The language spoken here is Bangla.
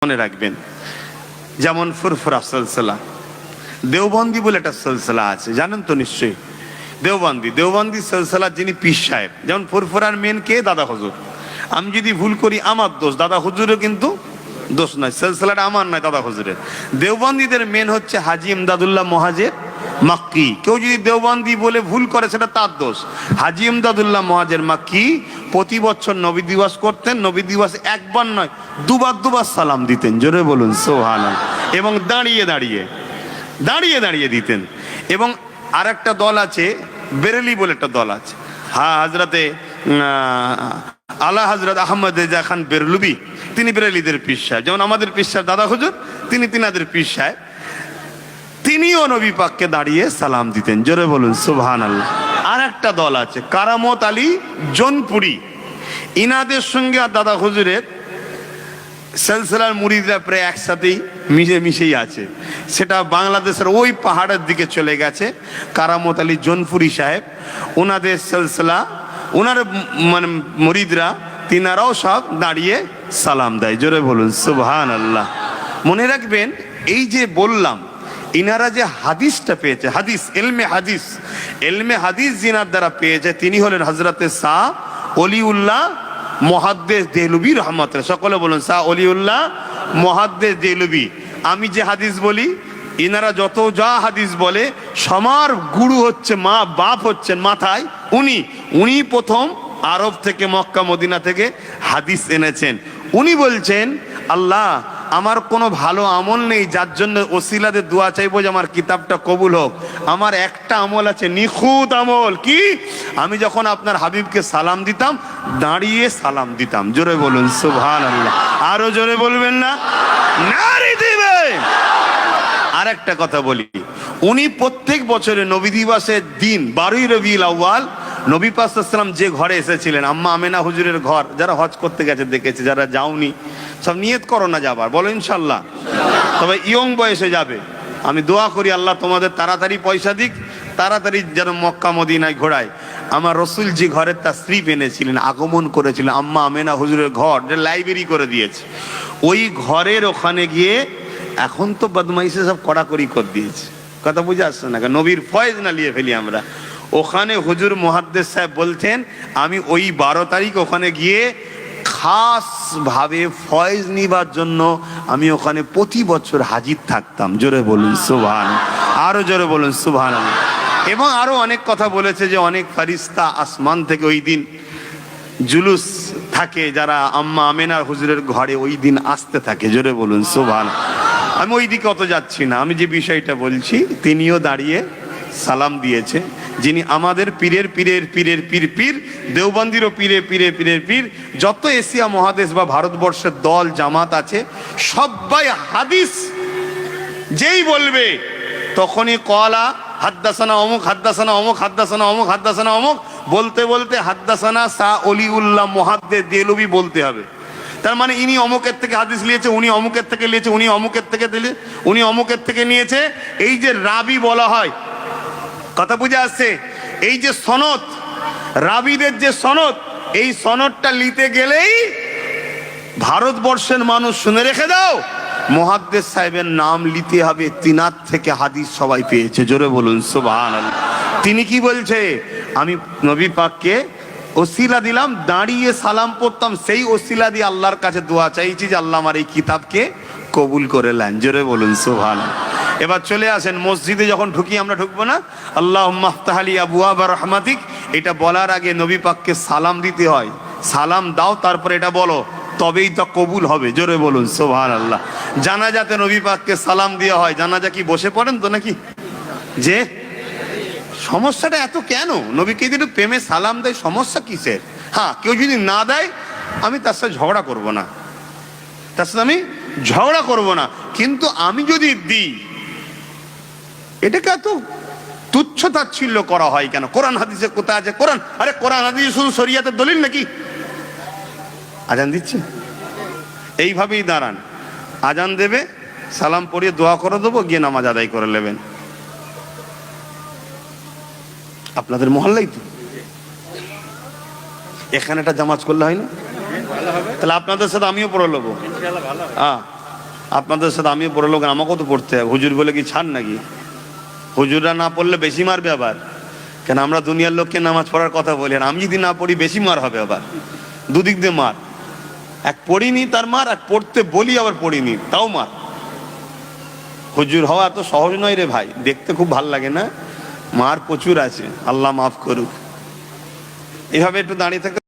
মনে রাখবেন। যেমন ফুরফুরা সিলসিলা, দেওবন্দি বলে একটা সিলসিলা আছে, জানেন তো নিশ্চয়ই। দেওবন্দি সিলসিলার যিনি পীর সাহেব, যেমন ফুরফুরার মেন কে? দাদা হুজুর। আমি যদি ভুল করি আমার দোষ, দাদা হুজুরও কিন্তু দোষ নয়, সিলসিলাটা আমার নয়, দাদা হুজুরের। দেওবন্দিদের মেন হচ্ছে হাজী ইমদাদুল্লাহ মুহাজির মাক্কি। কেউ যদি দেওবন্দি বলে ভুল করে সেটা তার দোষ। হাজী ইমদাদুল্লাহ মুহাজির মাক্কি প্রতি বছর নবী দিবস করতেন। নবী দিবস একবার নয়, দুবার সালাম দিতেন। জোরে বলুন সুবহানাল্লাহ। এবং দাঁড়িয়ে দাঁড়িয়ে দিতেন। এবং আর একটা দল আছে, বেরেলি বলে একটা দল আছে। হ্যাঁ, হজরতে আলা হজরত আহমদ রেজা খান বেরলুবি, তিনি বেরেলিদের পীর সাহেব। যেমন আমাদের পীর সাহেব দাদা হুজুর, তিনি তিনাদের পীর সাহেব। তিনিও নবী পাককে দাঁড়িয়ে সালাম দিতেন। জোরে বলুন সুবহানাল্লাহ। আর একটা দল আছে কারামত আলী জোনপুরি, ইনাদের সঙ্গে আর দাদা হুজুরের সিলসিলার মুরিদরা প্রায় একসাথেই মিশেই আছে। সেটা বাংলাদেশের ওই পাহাড়ের দিকে চলে গেছে। কারামত আলী জোনপুরি সাহেব, ওনাদের সিলসিলা, ওনার মানে মুরিদরা, তিনারাও সব দাঁড়িয়ে সালাম দেয়। জোরে বলুন সুবহানাল্লাহ। মনে রাখবেন, এই যে বললাম, ইনারা যে হাদিসটা পেয়েছে, হাদিস, এলমে হাদিস যিনার দ্বারা পেয়েছে, তিনি হলেন হজরতে শাহ অলিউল্লাহ মুহাদ্দিস দেহলভী রহমতুল্লাহ। সকলে বলুন শাহ অলিউল্লাহ মুহাদ্দিস দেহলভী। আমি যে হাদিস বলি, ইনারা যত যা হাদিস বলে, সবার গুরু হচ্ছে, মা বাপ হচ্ছেন মাথায় উনি প্রথম আরব থেকে, মক্কা মদিনা থেকে হাদিস এনেছেন। উনি বলছেন, আল্লাহ আমার কোনো ভালো আমল নেই যার জন্য ওসিলাদের দোয়া চাইবো যে আমার কিতাবটা কবুল হোক। আমার একটা আমল আছে, নিখুঁত আমল। কি? আমি যখন আপনার হাবিবকে সালাম দিতাম, দাঁড়িয়ে সালাম দিতাম। জোরে বলুন সুবহানাল্লাহ। আরো জোরে বলবেন না? নারী দিবে। আর একটা কথা বলি, উনি প্রত্যেক বছরে নবী দিবসের দিন 12ই রবিউল আউয়াল নবী পাক সাল্লাল্লাহু আলাইহি ওয়াসাল্লাম যে ঘরে এসেছিলেন, আম্মা আমেনা হুজুরের ঘর, যারা হজ করতে গেছে দেখেছে, যারা যাওনি সব নিয়ত করো না যাবার, বলো ইনশাল্লাহ। তবে ইয়ং বয়সে যাবে। আমি দোয়া করি আল্লাহ তোমাদের তাড়াতাড়ি পয়সা দিক, তাড়াতাড়ি যেন মক্কা মদিনায় ঘোরায়। আমার রসুল যে ঘরের তাশরীফ এনেছিলেন, আগমন করেছিলেন, আম্মা আমেনা হুজুরের ঘর, যে লাইব্রেরি করে দিয়েছে, ওই ঘরের ওখানে গিয়ে, এখন তো বদমাইশে সব কড়াকড়ি করে দিয়েছে, কথা বুঝে আসছে না? নবীর ফয়েজ না নিয়ে ফেলি আমরা। ওখানে হুজুর মুহাদ্দিস সাহেব বলতেন, আমি ওই 12 তারিখ ওখানে গিয়ে খাস ভাবে ফয়েজ নিবার জন্য আমি ওখানে প্রতি বছর হাজির থাকতাম। জোরে বলুন সুবহানাল্লাহ। আরো জোরে বলুন সুবহানাল্লাহ। এবং আরো অনেক কথা বলেছে যে অনেক ফারিস্তা আসমান থেকে ওই দিন জুলুস থাকে, যারা আম্মা আমেনার হুজুরের ঘরে ওই দিন আসতে থাকে। জোরে বলুন সুবহানাল্লাহ। আমি ওই দিকে অত যাচ্ছি না, আমি যে বিষয়টা বলছি, তিনিও দাঁড়িয়ে সালাম দিয়েছে। যিনি আমাদের পীরের পীর, দেওবন্দিরও পীরের পীর। যত এশিয়া মহাদেশ বা ভারতবর্ষের দল জামাত আছে, সবাই হাদিস যেই বলবে তখনই কলা হাদ্দাসানা অমুক, হাদ্দাসানা অমুক, হাদ্দাসানা অমুক, হাদ্দাসানা অমুক বলতে বলতে হাদ্দাসানা শাহ অলিউল্লাহ মুহাদ্দিস দেহলভী বলতে হবে। তার মানে ইনি অমুকের থেকে হাদিস নিয়েছে, উনি অমুকের থেকে নিয়েছে, উনি অমুকের থেকে দিলে, উনি অমুকের থেকে নিয়েছে। এই যে রাবি বলা হয়, কথা বুঝে আসছে? এই যে সনদ, রাবিদের যে সনদ, এই সনদটা নিতে গেলেই ভারতবর্ষের মানুষ শুনে রেখে দাও, মুহাদ্দিস সাহেবের নাম নিতে হবে। তিনার থেকে হাদিস সবাই পেয়েছে। জোরে বলুন সুবহানাল্লাহ। তিনি কি বলছে? আমি নবী পাককে ওসিলা দিলাম, দাঁড়িয়ে সালাম পড়তাম, সেই ওসিলা দিয়ে আল্লাহর কাছে দোয়া চাইছি যে আল্লাহ আমার এই কিতাবকে কবুল করে নেন। জোরে বলুন সুবহানাল্লাহ। এবার চলে আসেন মসজিদে, যখন ঢুকি আমরা ঢুকবো না, আল্লাহুম্মা আফতাহ লি আবওয়াবা রাহমাতিক, এটা বলার আগে নবী পাককে সালাম দিতে হয়। সালাম দাও, তারপরে এটা বলো, তবেই তো কবুল হবে। জোরে বলুন সুবহানাল্লাহ। জানাজাতে নবী পাককে সালাম দেওয়া হয়। জানাজা কি বসে পড়েন তো নাকি? যে সমস্যাটা এত কেন? নবীকে যদি প্রেমে সালাম দেয়, সমস্যা কিসের? হ্যাঁ, কেউ যদি না দেয়, আমি তার সাথে ঝগড়া করব না, কিন্তু আমি যদি দিই, এটাকে এত তুচ্ছ তাচ্ছিল্য করা হয় কেন? কোরআন হাদিসে কোথায় আছে? কোরআন হাদিসে শুধু শরিয়াতের দলিল নাকি? আজান দিচ্ছে, এইভাবেই দাঁড়ান, আজান দেবে, সালাম পড়িয়ে দোয়া করে দেবো, গিয়ে নামাজ আদায় করে নেবেন। আপনাদের মহল্লাই তো, এখানে একটা জামাজ করলে হয় না? তাহলে আপনাদের সাথে আমিও পড়ে নেবো। আপনাদের সাথে আমিও পড়ে লোক, আমাকেও তো পড়তে হবে। হুজুর বলে কি ছাড় নাকি? হুজুররা না পড়লে বেশি মারবে আবার। কেন আমরা দুনিয়ার লোককে নামাজ পড়ার কথা বলি, আর আমি যদি না পড়ি বেশি মার হবে আবার। দুদিক দিয়ে মার, এক পড়িনি তার মার, এক পড়তে বলি আবার পড়িনি তাও মার। হুজুর হওয়া এত সহজ নয় রে ভাই, দেখতে খুব ভাল লাগে না, মার প্রচুর আছে, আল্লাহ মাফ করুক। এভাবে একটু দাঁড়িয়ে থাকতে